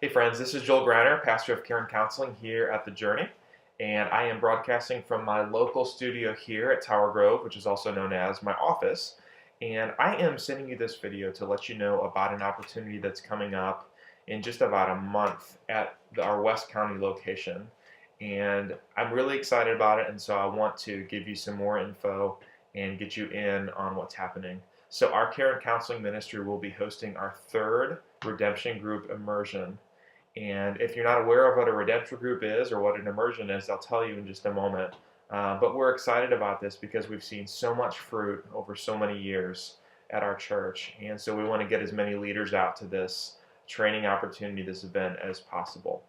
Hey friends, this is Joel Griner, pastor of Care and Counseling here at The Journey, and I am broadcasting from my local studio here at Tower Grove, which is also known as my office. And I am sending you this video to let you know about an opportunity that's coming up in just about a month at our West County location. And I'm really excited about it, and so I want to give you some more info and get you in on what's happening. So our Care and Counseling Ministry will be hosting our third Redemption Group Immersion. And if you're not aware of what a redemption group is or what an immersion is, I'll tell you in just a moment. But we're excited about this because we've seen so much fruit over so many years at our church. And so we want to get as many leaders out to this training opportunity, this event, as possible.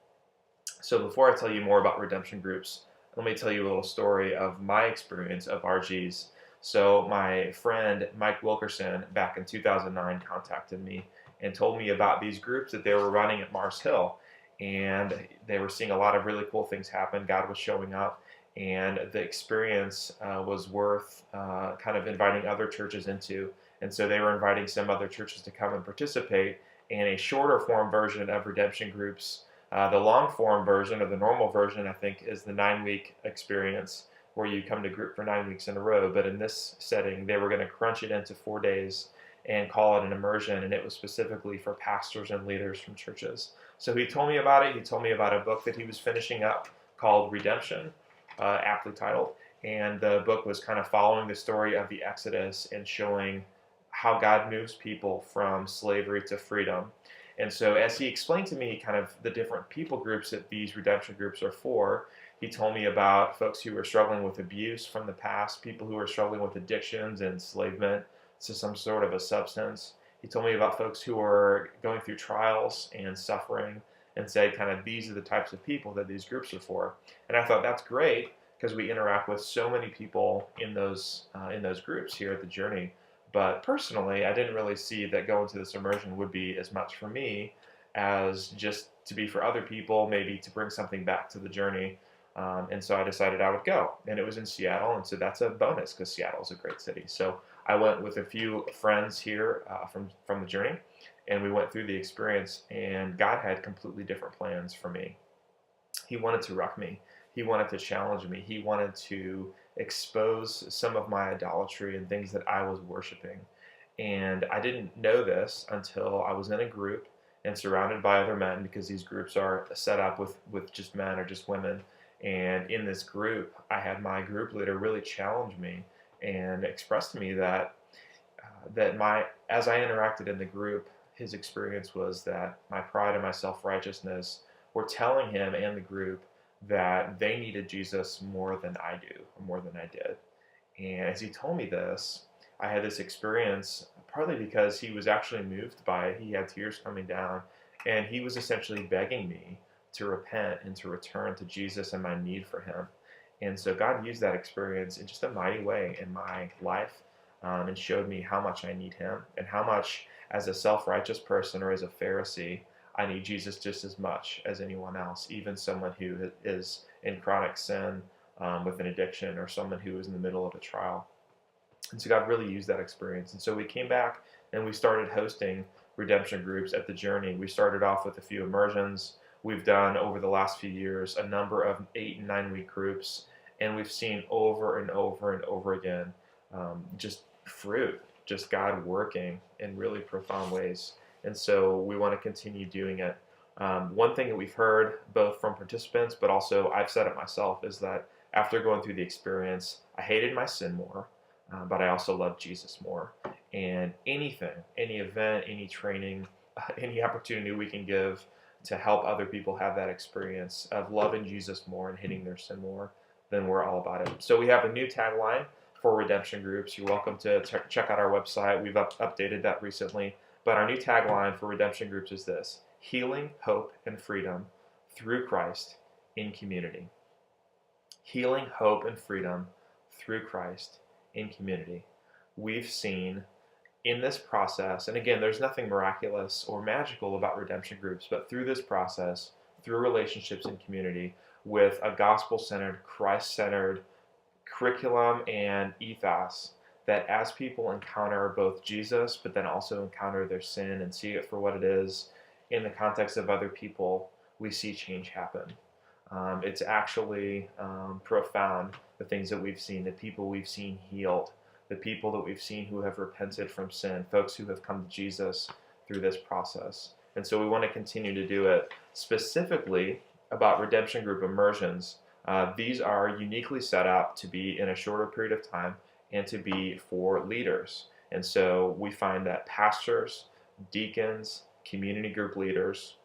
So before I tell you more about redemption groups, let me tell you a little story of my experience of RGs. So my friend Mike Wilkerson back in 2009 contacted me and told me about these groups that they were running at Mars Hill. And they were seeing a lot of really cool things happen. God was showing up, and the experience was worth kind of inviting other churches into. And so they were inviting some other churches to come and participate in a shorter form version of redemption groups. The long form version, or the normal version, I think, is the 9-week experience where you come to group for 9 weeks in a row. But in this setting, they were going to crunch it into 4 days and call it an immersion, and it was specifically for pastors and leaders from churches. So he told me about it. He told me about a book that he was finishing up called Redemption, aptly titled, and the book was kind of following the story of the Exodus and showing how God moves people from slavery to freedom. And so as he explained to me kind of the different people groups that these redemption groups are for, he told me about folks who were struggling with abuse from the past, people who are struggling with addictions and enslavement to some sort of a substance. He told me about folks who are going through trials and suffering, and said kind of these are the types of people that these groups are for. And I thought that's great because we interact with so many people in those groups here at The Journey. But personally, I didn't really see that going to this immersion would be as much for me as just to be for other people, maybe to bring something back to The Journey. And so I decided I would go. And it was in Seattle, and so that's a bonus because Seattle is a great city. So I went with a few friends here from The Journey, and we went through the experience, and God had completely different plans for me. He wanted to wreck me. He wanted to challenge me. He wanted to expose some of my idolatry and things that I was worshiping. And I didn't know this until I was in a group and surrounded by other men, because these groups are set up with just men or just women. And in this group, I had my group leader really challenge me and express to me that as I interacted in the group, his experience was that my pride and my self-righteousness were telling him and the group that they needed Jesus more than I do, or more than I did. And as he told me this, I had this experience partly because he was actually moved by it. He had tears coming down, and he was essentially begging me to repent and to return to Jesus and my need for him. And so God used that experience in just a mighty way in my life, and showed me how much I need him, and how much, as a self-righteous person or as a Pharisee, I need Jesus just as much as anyone else, even someone who is in chronic sin with an addiction, or someone who is in the middle of a trial. And so God really used that experience. And so we came back and we started hosting redemption groups at The Journey. We started off with a few immersions. We've done over the last few years a number of 8 and 9 week groups, and we've seen over and over and over again just fruit, just God working in really profound ways. And so we want to continue doing it. One thing that we've heard both from participants, but also I've said it myself, is that after going through the experience, I hated my sin more, but I also loved Jesus more. And anything, any event, any training, any opportunity we can give to help other people have that experience of loving Jesus more and hating their sin more, then we're all about it. So we have a new tagline for redemption groups. You're welcome to check out our website. We've updated that recently. But our new tagline for redemption groups is this: healing, hope, and freedom through Christ in community. Healing, hope, and freedom through Christ in community. We've seen in this process, and again, there's nothing miraculous or magical about redemption groups, but through this process, through relationships in community, with a gospel-centered, Christ-centered curriculum and ethos, that as people encounter both Jesus, but then also encounter their sin and see it for what it is, in the context of other people, we see change happen. It's actually profound, the things that we've seen, the people we've seen healed, the people that we've seen who have repented from sin, folks who have come to Jesus through this process. And so we want to continue to do it. Specifically about Redemption Group Immersions, these are uniquely set up to be in a shorter period of time and to be for leaders. And so we find that pastors, deacons, community group leaders,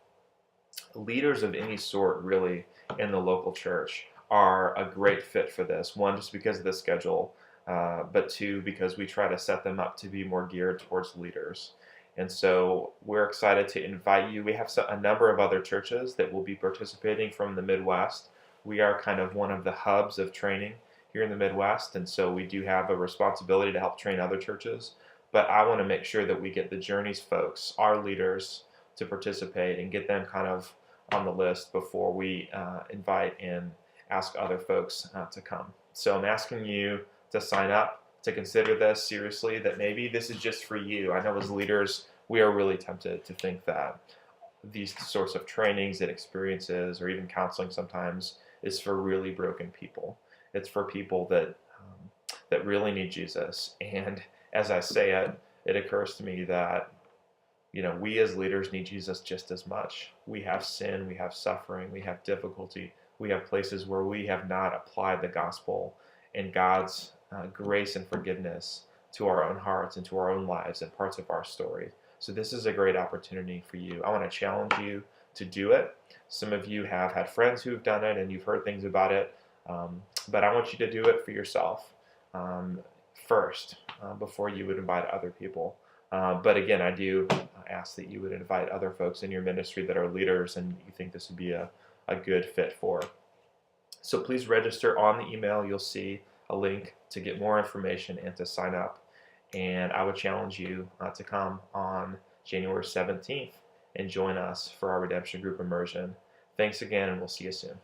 leaders of any sort really in the local church are a great fit for this. One, just because of the schedule, but two, because we try to set them up to be more geared towards leaders. And so we're excited to invite you. We have a number of other churches that will be participating from the Midwest. We are kind of one of the hubs of training here in the Midwest, and so we do have a responsibility to help train other churches. But I want to make sure that we get the Journeys folks, our leaders, to participate and get them kind of on the list before we invite and ask other folks to come. So I'm asking you to sign up, to consider this seriously, that maybe this is just for you. I know as leaders, we are really tempted to think that these sorts of trainings and experiences, or even counseling sometimes, is for really broken people. It's for people that that really need Jesus. And as I say it, it occurs to me that we as leaders need Jesus just as much. We have sin, we have suffering, we have difficulty, we have places where we have not applied the gospel and God's grace and forgiveness to our own hearts and to our own lives and parts of our story. So this is a great opportunity for you. I want to challenge you to do it. Some of you have had friends who've done it and you've heard things about it, but I want you to do it for yourself first before you would invite other people. But again, I do ask that you would invite other folks in your ministry that are leaders and you think this would be a good fit for. So please register on the email. You'll see a link to get more information and to sign up. And I would challenge you to come on January 17th and join us for our Redemption Group Immersion. Thanks again, and we'll see you soon.